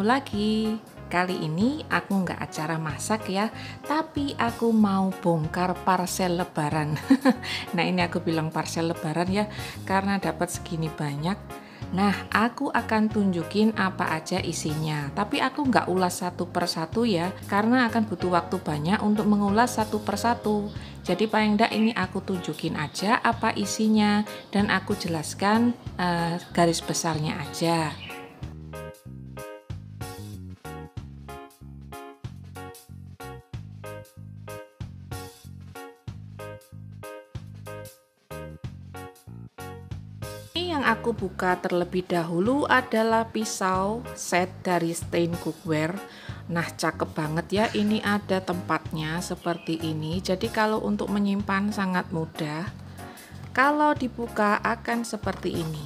lagi. Kali ini aku nggak acara masak ya, tapi aku mau bongkar parcel lebaran. Nah ini aku bilang parcel lebaran ya, karena dapat segini banyak. Nah aku akan tunjukin apa aja isinya, tapi aku nggak ulas satu persatu ya, karena akan butuh waktu banyak untuk mengulas satu persatu. Jadi paling enggak ini aku tunjukin aja apa isinya, dan aku jelaskan garis besarnya aja. Ini yang aku buka terlebih dahulu adalah pisau set dari Stain Cookware. Nah cakep banget ya, ini ada tempatnya seperti ini, jadi kalau untuk menyimpan sangat mudah. Kalau dibuka akan seperti ini.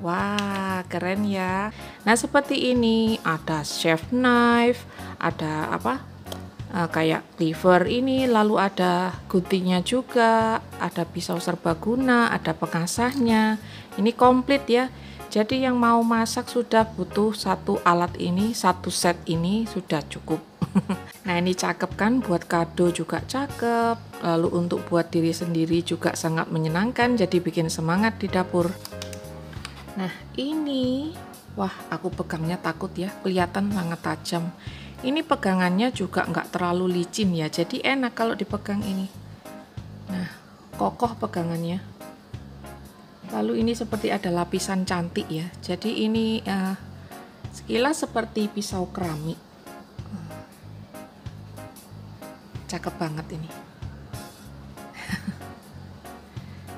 Wah keren ya. Nah seperti ini, ada chef knife, ada apa, kayak cleaver ini, lalu ada guntingnya juga, ada pisau serbaguna, ada pengasahnya. Ini komplit ya. Jadi yang mau masak sudah butuh satu alat ini, satu set ini sudah cukup. Nah ini cakep kan, buat kado juga cakep, lalu untuk buat diri sendiri juga sangat menyenangkan, jadi bikin semangat di dapur. Nah ini, wah aku pegangnya takut ya, kelihatan sangat tajam. Ini pegangannya juga nggak terlalu licin ya, jadi enak kalau dipegang ini. Nah kokoh pegangannya. Lalu ini seperti ada lapisan cantik ya, jadi ini sekilas seperti pisau keramik. Cakep banget ini.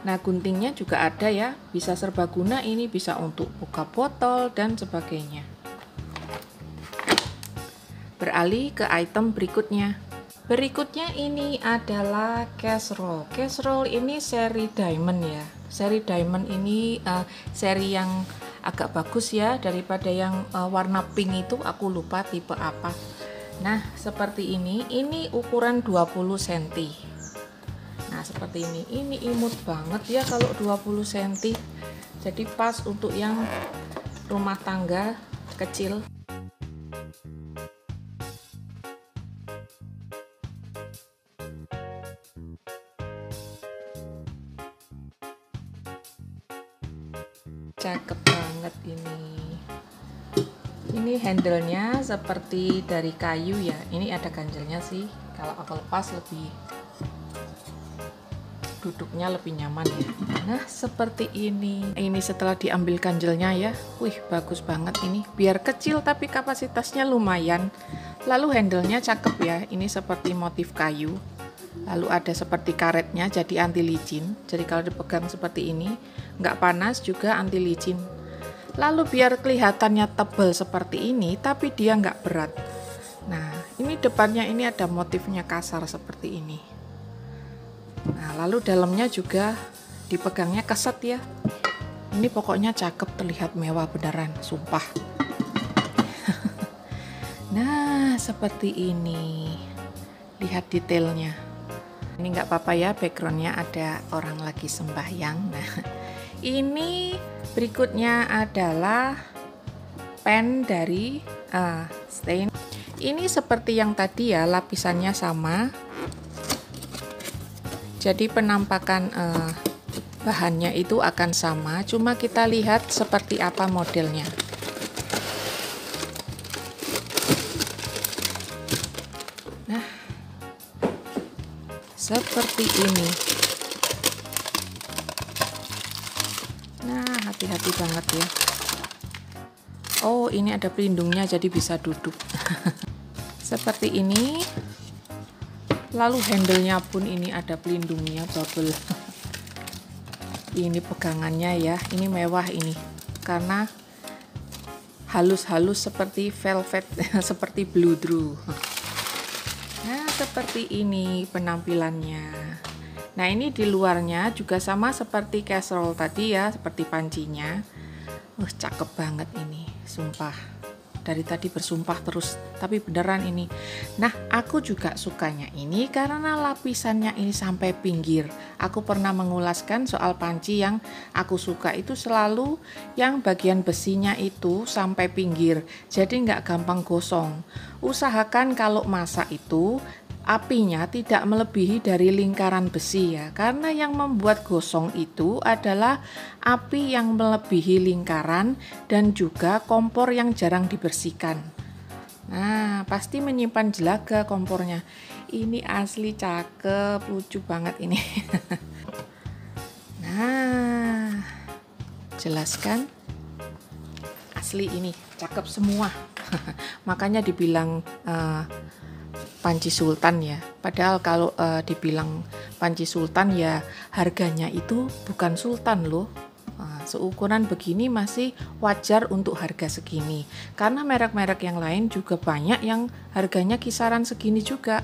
Nah guntingnya juga ada ya, bisa serbaguna, ini bisa untuk buka botol dan sebagainya. Beralih ke item berikutnya. Berikutnya ini adalah casserole. Casserole ini seri diamond ya. Seri diamond ini seri yang agak bagus ya, daripada yang warna pink itu, aku lupa tipe apa. Nah seperti ini ukuran 20 cm. Nah seperti ini imut banget ya kalau 20 cm. Jadi pas untuk yang rumah tangga kecil. Cakep banget ini. Ini handle-nya seperti dari kayu ya. Ini ada ganjelnya sih. Kalau aku lepas lebih duduknya lebih nyaman ya. Nah seperti ini. Ini setelah diambil ganjelnya ya. Wih bagus banget ini. Biar kecil tapi kapasitasnya lumayan. Lalu handle-nya cakep ya. Ini seperti motif kayu. Lalu ada seperti karetnya, jadi anti licin. Jadi kalau dipegang seperti ini nggak panas, juga anti licin. Lalu biar kelihatannya tebal seperti ini, tapi dia nggak berat. Nah ini depannya ini ada motifnya kasar seperti ini. Nah lalu dalamnya juga dipegangnya keset ya. Ini pokoknya cakep, terlihat mewah beneran, sumpah. Nah seperti ini, lihat detailnya. Ini nggak apa-apa ya, backgroundnya ada orang lagi sembahyang. Nah ini berikutnya adalah pen dari Stain. Ini seperti yang tadi ya, lapisannya sama. Jadi penampakan bahannya itu akan sama, cuma kita lihat seperti apa modelnya. Nah seperti ini. Nah hati-hati banget ya. Oh ini ada pelindungnya, jadi bisa duduk. Seperti ini. Lalu handle-nya pun ini ada pelindungnya, bubble. Ini pegangannya ya, ini mewah ini, karena halus-halus seperti velvet, seperti blue drew. Nah seperti ini penampilannya. Nah ini di luarnya juga sama seperti casserole tadi ya, seperti pancinya. Cakep banget ini, sumpah. dari tadi bersumpah terus, tapi beneran ini. Nah, aku juga sukanya ini karena lapisannya ini sampai pinggir. Aku pernah mengulaskan soal panci yang aku suka itu selalu yang bagian besinya itu sampai pinggir, jadi nggak gampang gosong. Usahakan kalau masak itu apinya tidak melebihi dari lingkaran besi ya, karena yang membuat gosong itu adalah api yang melebihi lingkaran dan juga kompor yang jarang dibersihkan. Nah, pasti menyimpan jelaga kompornya. Ini asli cakep, lucu banget ini. Nah, jelaskan asli ini cakep semua. Makanya dibilang panci sultan ya. Padahal kalau dibilang panci sultan ya harganya itu bukan sultan loh. Seukuran begini masih wajar untuk harga segini. Karena merek-merek yang lain juga banyak yang harganya kisaran segini juga.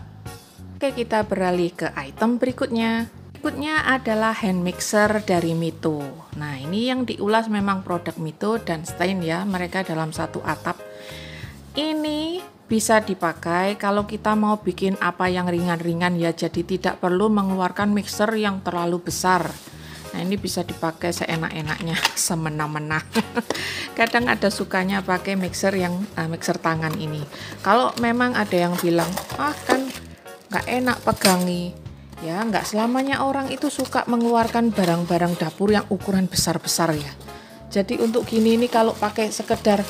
Oke, kita beralih ke item berikutnya. Berikutnya adalah hand mixer dari Mito. Nah, ini yang diulas memang produk Mito dan Stein ya, mereka dalam satu atap. Ini bisa dipakai kalau kita mau bikin apa yang ringan-ringan ya, jadi tidak perlu mengeluarkan mixer yang terlalu besar. Nah, ini bisa dipakai seenak-enaknya, semena-mena. Kadang ada sukanya pakai mixer yang mixer tangan ini. Kalau memang ada yang bilang, kan nggak enak pegangi, ya nggak selamanya orang itu suka mengeluarkan barang-barang dapur yang ukuran besar-besar ya. Jadi untuk gini ini kalau pakai sekedar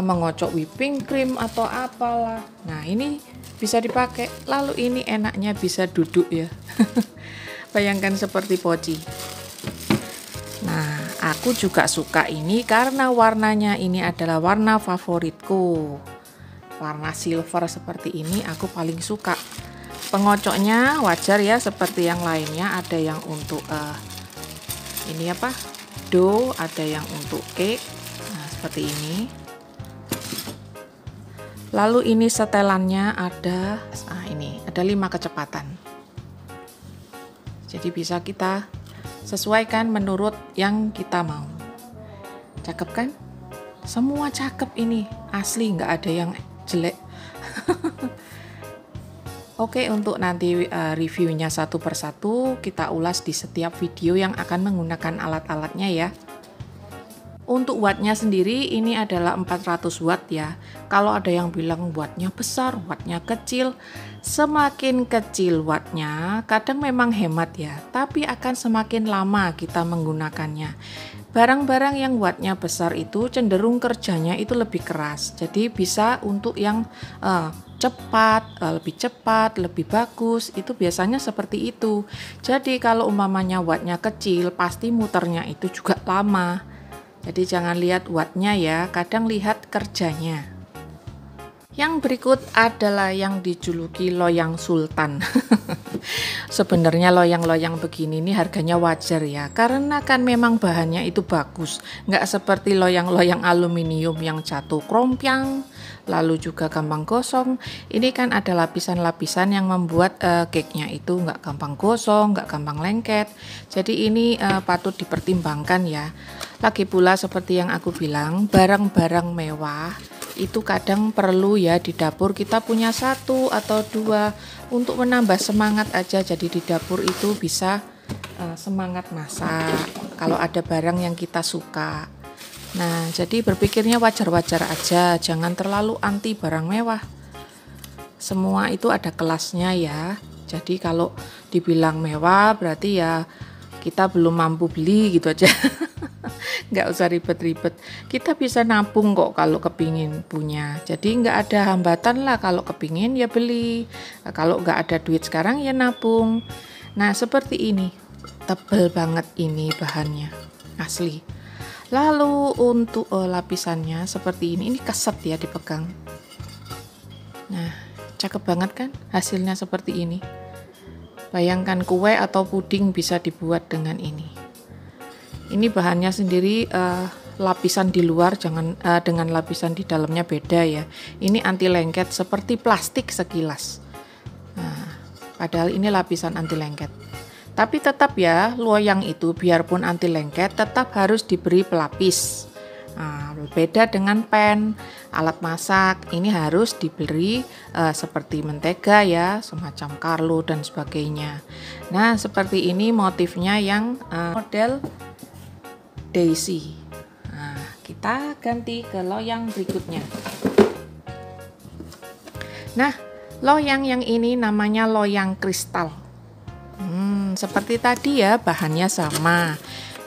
mengocok whipping cream atau apalah. Nah, ini bisa dipakai. Lalu ini enaknya bisa duduk ya. Bayangkan seperti poci. Nah, aku juga suka ini karena warnanya ini adalah warna favoritku. Warna silver seperti ini aku paling suka. Pengocoknya wajar ya seperti yang lainnya, ada yang untuk ini apa? Dough, ada yang untuk cake. Nah, seperti ini. Lalu ini setelannya ada ini ada 5 kecepatan. Jadi bisa kita sesuaikan menurut yang kita mau. Cakep kan? Semua cakep ini, asli nggak ada yang jelek. Oke, untuk nanti reviewnya satu persatu kita ulas di setiap video yang akan menggunakan alat-alatnya ya. Untuk wattnya sendiri ini adalah 400 watt ya. Kalau ada yang bilang wattnya besar, wattnya kecil, semakin kecil wattnya kadang memang hemat ya, tapi akan semakin lama kita menggunakannya. Barang-barang yang wattnya besar itu cenderung kerjanya itu lebih keras, jadi bisa untuk yang lebih cepat, lebih bagus, itu biasanya seperti itu. Jadi kalau umpamanya wattnya kecil, pasti muternya itu juga lama. Jadi jangan lihat wattnya ya, kadang lihat kerjanya. Yang berikut adalah yang dijuluki loyang sultan. Sebenarnya loyang-loyang begini ini harganya wajar ya, karena kan memang bahannya itu bagus. Nggak seperti loyang-loyang aluminium yang jatuh krompyang, lalu juga gampang gosong. Ini kan ada lapisan-lapisan yang membuat cake-nya itu nggak gampang gosong, nggak gampang lengket. Jadi ini patut dipertimbangkan ya. Lagi pula seperti yang aku bilang, barang-barang mewah itu kadang perlu ya di dapur kita punya 1 atau 2 untuk menambah semangat aja. Jadi di dapur itu bisa semangat masak kalau ada barang yang kita suka. Nah, jadi berpikirnya wajar-wajar aja, jangan terlalu anti barang mewah. Semua itu ada kelasnya ya. Jadi kalau dibilang mewah berarti ya kita belum mampu beli gitu aja. Nggak usah ribet-ribet, kita bisa nabung kok kalau kepingin punya. Jadi nggak ada hambatan lah, kalau kepingin ya beli, kalau nggak ada duit sekarang ya nabung. Nah seperti ini, tebel banget ini bahannya, asli. Lalu untuk lapisannya seperti ini keset ya dipegang. Nah cakep banget kan hasilnya seperti ini. Bayangkan kue atau puding bisa dibuat dengan ini. Ini bahannya sendiri lapisan di luar dengan lapisan di dalamnya beda ya. Ini anti lengket seperti plastik sekilas. Nah, padahal ini lapisan anti lengket. Tapi tetap ya, loyang itu biarpun anti lengket tetap harus diberi pelapis. Nah, Berbeda dengan pan, alat masak, ini harus diberi seperti mentega ya, semacam Carlo dan sebagainya. Nah, seperti ini motifnya yang model Daisy. Nah, kita ganti ke loyang berikutnya. Nah, loyang yang ini namanya loyang kristal. Seperti tadi ya, bahannya sama.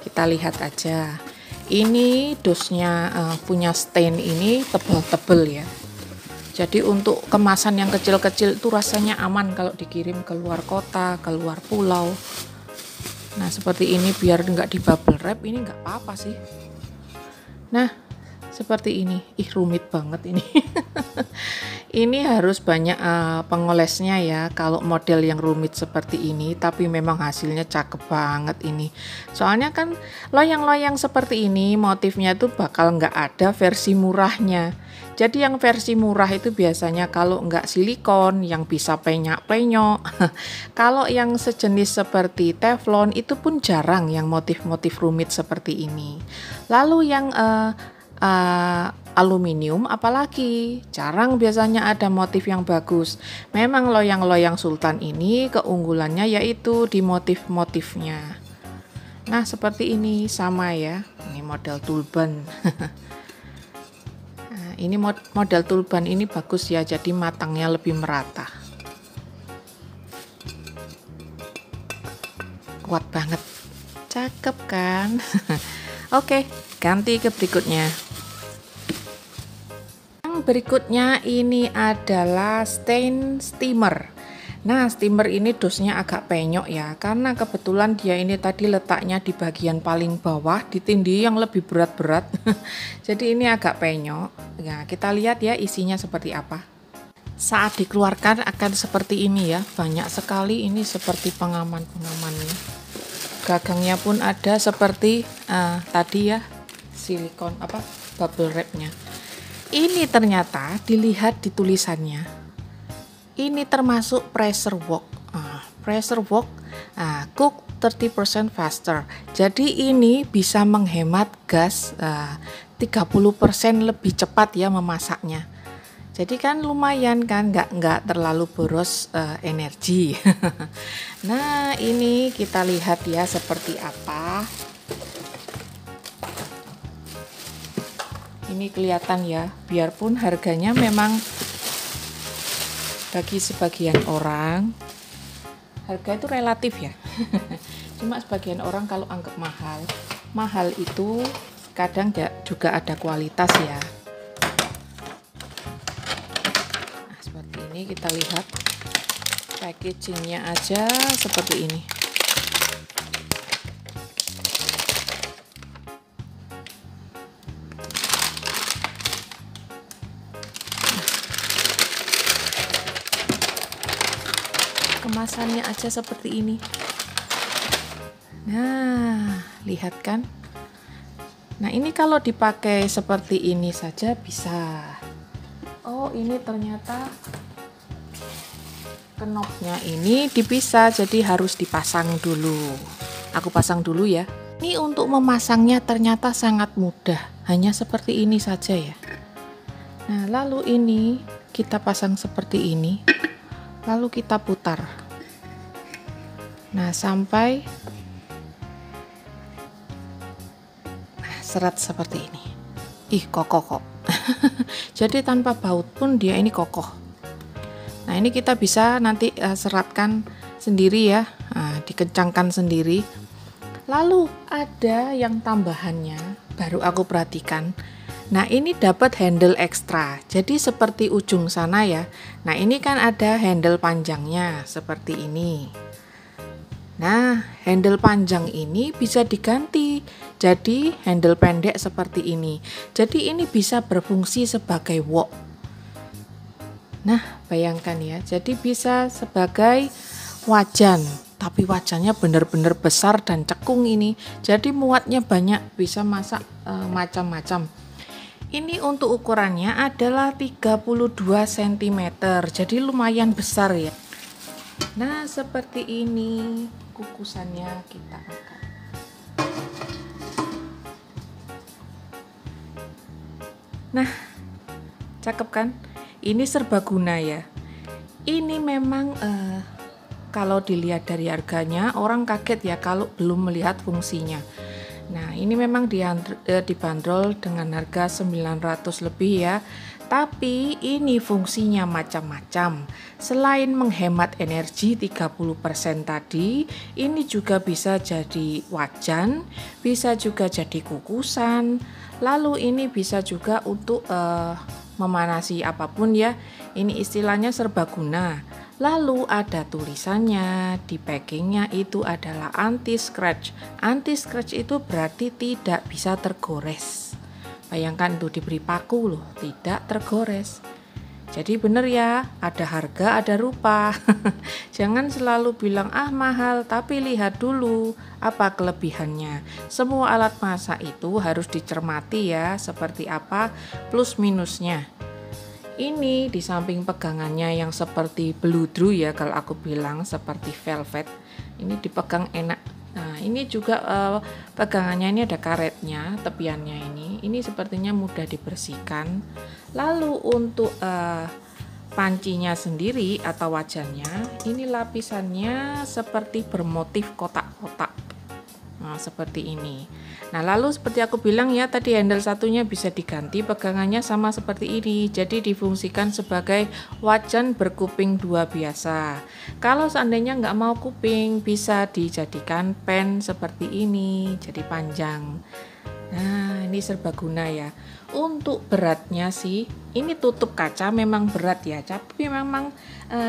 Kita lihat aja. Ini dosnya punya stain ini tebal-tebal ya. Jadi untuk kemasan yang kecil-kecil itu rasanya aman kalau dikirim ke luar kota, ke luar pulau. Nah, seperti ini biar nggak di bubble wrap, ini nggak apa-apa sih. Nah, seperti ini. Ih, rumit banget ini. Ini harus banyak pengolesnya ya kalau model yang rumit seperti ini, tapi memang hasilnya cakep banget ini. Soalnya kan loyang-loyang seperti ini motifnya tuh bakal nggak ada versi murahnya. Jadi yang versi murah itu biasanya kalau nggak silikon yang bisa penyak-penyok. Kalau yang sejenis seperti teflon itu pun jarang yang motif-motif rumit seperti ini. Lalu yang aluminium apalagi jarang biasanya ada motif yang bagus. Memang loyang-loyang sultan ini keunggulannya yaitu di motif-motifnya. Nah, seperti ini sama ya. Ini model tulban. Nah, ini model tulban ini bagus ya, jadi matangnya lebih merata. Kuat banget. Cakep kan? Oke, ganti ke berikutnya. Berikutnya ini adalah stain steamer. Nah, steamer ini dosnya agak penyok ya, karena kebetulan dia ini tadi letaknya di bagian paling bawah, di tindih yang lebih berat-berat. Jadi ini agak penyok. Nah, kita lihat ya isinya seperti apa. Saat dikeluarkan akan seperti ini ya, banyak sekali ini seperti pengaman-pengamannya. Gagangnya pun ada seperti tadi ya, silikon bubble wrapnya. Ini ternyata dilihat di tulisannya. Ini termasuk pressure wok. Pressure wok cook 30% faster. Jadi ini bisa menghemat gas 30% lebih cepat ya memasaknya. Jadi kan lumayan kan, nggak terlalu boros energi. Nah, ini kita lihat ya seperti apa. Ini kelihatan ya, biarpun harganya memang bagi sebagian orang harga itu relatif ya. Cuma sebagian orang kalau anggap mahal itu kadang juga ada kualitas ya. Nah, seperti ini kita lihat packagingnya aja seperti ini. Kemasannya aja seperti ini. Nah, lihat kan? Nah, ini kalau dipakai seperti ini saja bisa. Oh, ini ternyata knopnya ini dipisah, jadi harus dipasang dulu. Aku pasang dulu ya. Ini untuk memasangnya ternyata sangat mudah, hanya seperti ini saja ya. Nah, lalu ini kita pasang seperti ini. Lalu kita putar. Nah, sampai seret seperti ini. Ih, kokoh kok. Jadi tanpa baut pun dia ini kokoh. Nah, ini kita bisa nanti seratkan sendiri ya. Nah, dikencangkan sendiri. Lalu ada yang tambahannya, baru aku perhatikan. Nah, ini dapat handle ekstra. Jadi seperti ujung sana ya. Nah, ini kan ada handle panjangnya seperti ini. Nah, handle panjang ini bisa diganti jadi handle pendek seperti ini. Jadi ini bisa berfungsi sebagai wok. Nah, bayangkan ya. Jadi bisa sebagai wajan. Tapi wajannya benar-benar besar dan cekung ini. Jadi muatnya banyak, bisa masak macam-macam. Ini untuk ukurannya adalah 32 cm, jadi lumayan besar ya. Nah, seperti ini kukusannya kita angkat. Nah, cakep kan? Ini serbaguna ya. Ini memang kalau dilihat dari harganya, orang kaget ya kalau belum melihat fungsinya. Nah, ini memang dibanderol dengan harga 900 lebih ya. Tapi ini fungsinya macam-macam. Selain menghemat energi 30% tadi, ini juga bisa jadi wajan, bisa juga jadi kukusan. Lalu ini bisa juga untuk memanasi apapun ya. Ini istilahnya serbaguna. Lalu ada tulisannya, di packingnya itu adalah anti scratch. Anti scratch itu berarti tidak bisa tergores. Bayangkan tuh diberi paku loh, tidak tergores. Jadi bener ya, ada harga ada rupa. Jangan selalu bilang mahal, tapi lihat dulu apa kelebihannya. Semua alat masak itu harus dicermati ya, seperti apa plus minusnya. Ini di samping pegangannya yang seperti beludru ya, kalau aku bilang seperti velvet, ini dipegang enak. Nah, ini juga pegangannya ini ada karetnya, tepiannya ini sepertinya mudah dibersihkan. Lalu untuk pancinya sendiri atau wajannya, ini lapisannya seperti bermotif kotak-kotak. Nah, seperti ini. Nah, lalu seperti aku bilang ya, tadi handle satunya bisa diganti, pegangannya sama seperti ini. Jadi difungsikan sebagai wajan berkuping 2 biasa. Kalau seandainya nggak mau kuping, bisa dijadikan pen seperti ini, jadi panjang. Nah, ini serbaguna ya. Untuk beratnya sih, ini tutup kaca memang berat ya, tapi memang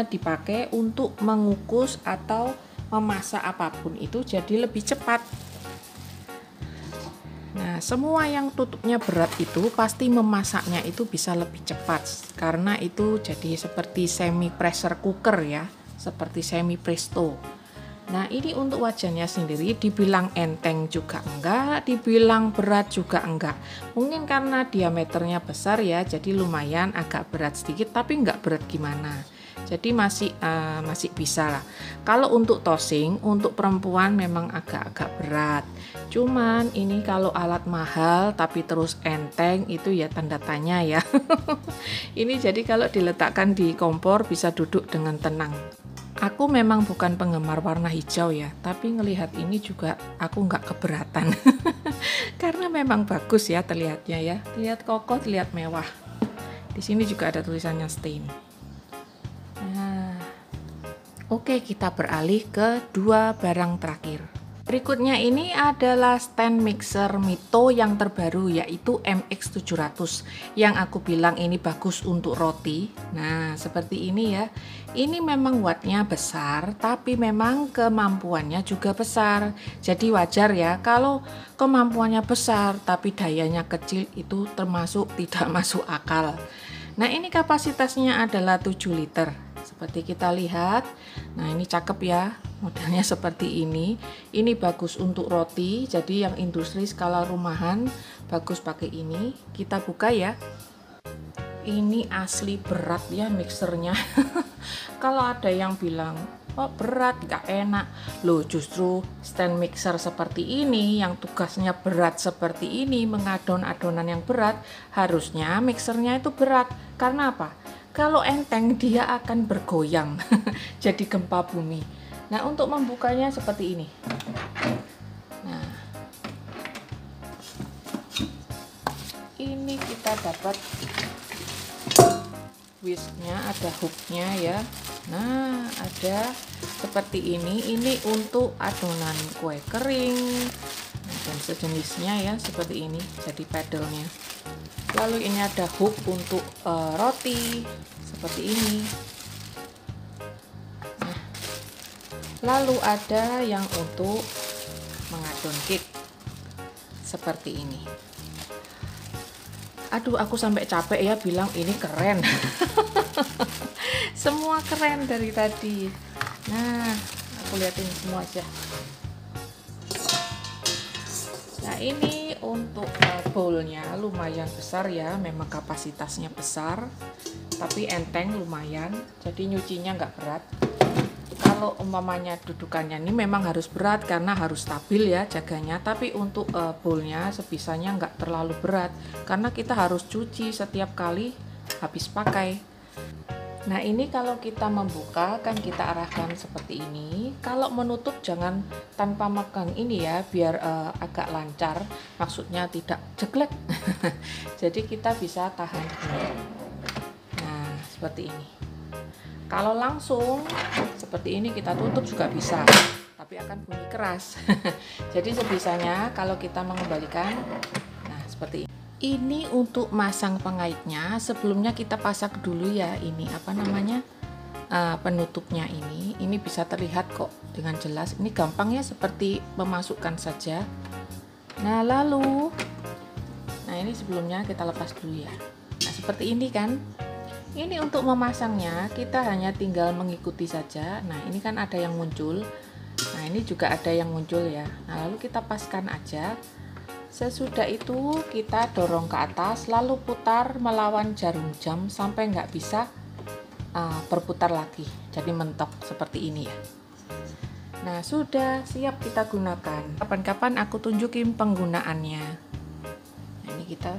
dipakai untuk mengukus atau memasak apapun itu jadi lebih cepat. Nah, semua yang tutupnya berat itu pasti memasaknya itu bisa lebih cepat, karena itu jadi seperti semi pressure cooker ya, seperti semi presto. Nah, ini untuk wajannya sendiri dibilang enteng juga enggak, dibilang berat juga enggak. Mungkin karena diameternya besar ya, jadi lumayan agak berat sedikit, tapi enggak berat gimana. Jadi masih bisa lah. Kalau untuk tossing, untuk perempuan memang agak-agak berat. Cuman ini kalau alat mahal tapi terus enteng, itu ya tanda tanya ya. Ini jadi kalau diletakkan di kompor bisa duduk dengan tenang. Aku memang bukan penggemar warna hijau ya, tapi ngelihat ini juga aku nggak keberatan. Karena memang bagus ya terlihatnya ya. Terlihat kokoh, terlihat mewah. Di sini juga ada tulisannya stain. Nah, oke, kita beralih ke 2 barang terakhir. Berikutnya ini adalah stand mixer Mito yang terbaru, yaitu MX700 yang aku bilang ini bagus untuk roti. Nah, seperti ini ya. Ini memang wattnya besar, tapi memang kemampuannya juga besar. Jadi wajar ya kalau kemampuannya besar tapi dayanya kecil, itu termasuk tidak masuk akal. Nah, ini kapasitasnya adalah 7 liter. Seperti kita lihat. Nah, ini cakep ya. Modelnya seperti ini. Ini bagus untuk roti. Jadi yang industri skala rumahan bagus pakai ini. Kita buka ya. Ini asli berat ya mixernya. Kalau ada yang bilang, oh berat, gak enak. Loh, justru stand mixer seperti ini yang tugasnya berat seperti ini, mengadon adonan yang berat, harusnya mixernya itu berat. Karena apa? Kalau enteng dia akan bergoyang. Jadi gempa bumi. Nah, untuk membukanya seperti ini. Nah, ini kita dapat whisknya, ada hooknya ya. Nah, ada seperti ini untuk adonan kue kering dan sejenisnya ya, seperti ini jadi paddle-nya. Lalu ini ada hook untuk roti seperti ini. Nah, lalu ada yang untuk mengadon cake seperti ini. Aduh, aku sampai capek ya bilang ini keren. Semua keren dari tadi. Nah, aku liatin semua aja. Nah, ini untuk bowlnya lumayan besar ya, memang kapasitasnya besar, tapi enteng lumayan, jadi nyucinya nggak berat. kalau umpamanya dudukannya ini memang harus berat karena harus stabil ya jaganya, tapi untuk bowlnya sebisanya nggak terlalu berat karena kita harus cuci setiap kali habis pakai. Nah ini kalau kita membuka kan kita arahkan seperti ini. Kalau menutup jangan tanpa megang ini ya, biar agak lancar, maksudnya tidak jeglek. Jadi kita bisa tahan dulu. Nah seperti ini. Kalau langsung seperti ini kita tutup juga bisa, tapi akan bunyi keras. Jadi sebisanya kalau kita mengembalikan, nah seperti ini. Ini untuk masang pengaitnya, sebelumnya kita pasang dulu ya ini apa namanya penutupnya ini bisa terlihat kok dengan jelas. Ini gampangnya seperti memasukkan saja. Nah lalu, nah ini sebelumnya kita lepas dulu ya. Nah seperti ini kan. Ini untuk memasangnya kita hanya tinggal mengikuti saja. Nah ini kan ada yang muncul, nah ini juga ada yang muncul ya. Nah lalu kita paskan aja. Sesudah itu kita dorong ke atas, lalu putar melawan jarum jam sampai nggak bisa berputar lagi, jadi mentok seperti ini ya. Nah sudah siap kita gunakan. Kapan-kapan aku tunjukin penggunaannya. Nah ini kita,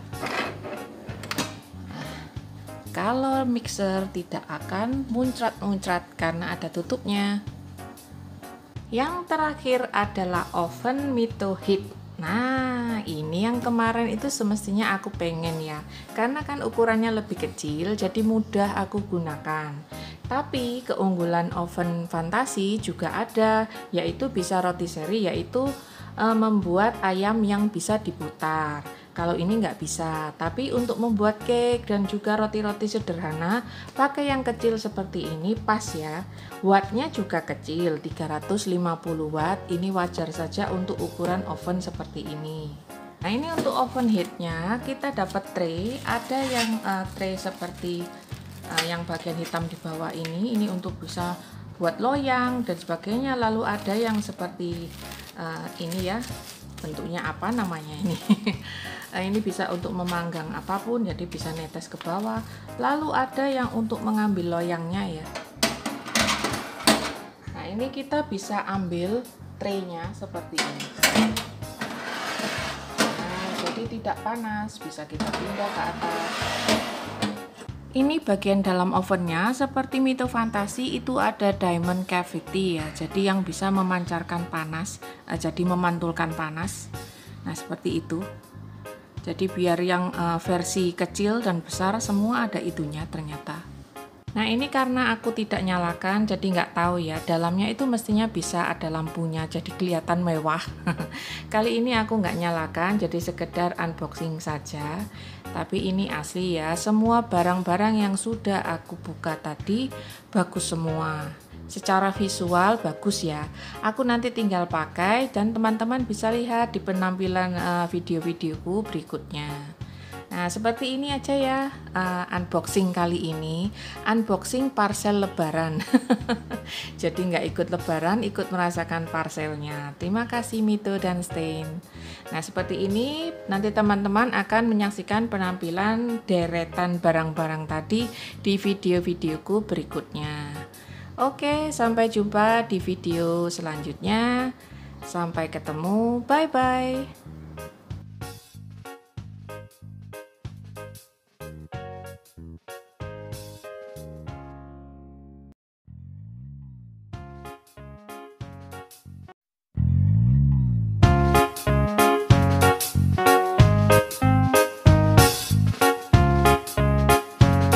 kalau mixer tidak akan muncrat-muncrat karena ada tutupnya. Yang terakhir adalah oven Mito Heat. Nah ini yang kemarin itu semestinya aku pengen ya, karena kan ukurannya lebih kecil jadi mudah aku gunakan. Tapi keunggulan oven fantasi juga ada, yaitu bisa rotisserie, yaitu membuat ayam yang bisa diputar. Kalau ini nggak bisa, tapi untuk membuat cake dan juga roti-roti sederhana pakai yang kecil seperti ini pas ya. Wattnya juga kecil, 350 watt, ini wajar saja untuk ukuran oven seperti ini. Nah ini untuk oven heatnya kita dapat tray, ada yang tray seperti yang bagian hitam di bawah ini untuk bisa buat loyang dan sebagainya. Lalu ada yang seperti ini ya, bentuknya apa namanya ini. Ini bisa untuk memanggang apapun, jadi bisa netes ke bawah. Lalu ada yang untuk mengambil loyangnya ya. Nah ini kita bisa ambil traynya seperti ini. Nah jadi tidak panas, bisa kita pindah ke atas. Ini bagian dalam ovennya, seperti Mito Fantasi itu ada diamond cavity ya, jadi yang bisa memancarkan panas, jadi memantulkan panas. Nah seperti itu. Jadi biar yang versi kecil dan besar semua ada itunya ternyata. Nah ini karena aku tidak nyalakan jadi nggak tahu ya, dalamnya itu mestinya bisa ada lampunya jadi kelihatan mewah. Kali ini aku nggak nyalakan, jadi sekedar unboxing saja. Tapi ini asli ya, semua barang-barang yang sudah aku buka tadi bagus semua. Secara visual bagus ya. Aku nanti tinggal pakai dan teman-teman bisa lihat di penampilan video-videoku berikutnya. Nah seperti ini aja ya unboxing kali ini. Unboxing parcel lebaran. Jadi nggak ikut lebaran, ikut merasakan parcelnya. Terima kasih Mito dan Stain. Nah seperti ini nanti teman-teman akan menyaksikan penampilan deretan barang-barang tadi di video-videoku berikutnya. Oke, sampai jumpa di video selanjutnya. Sampai ketemu, bye-bye.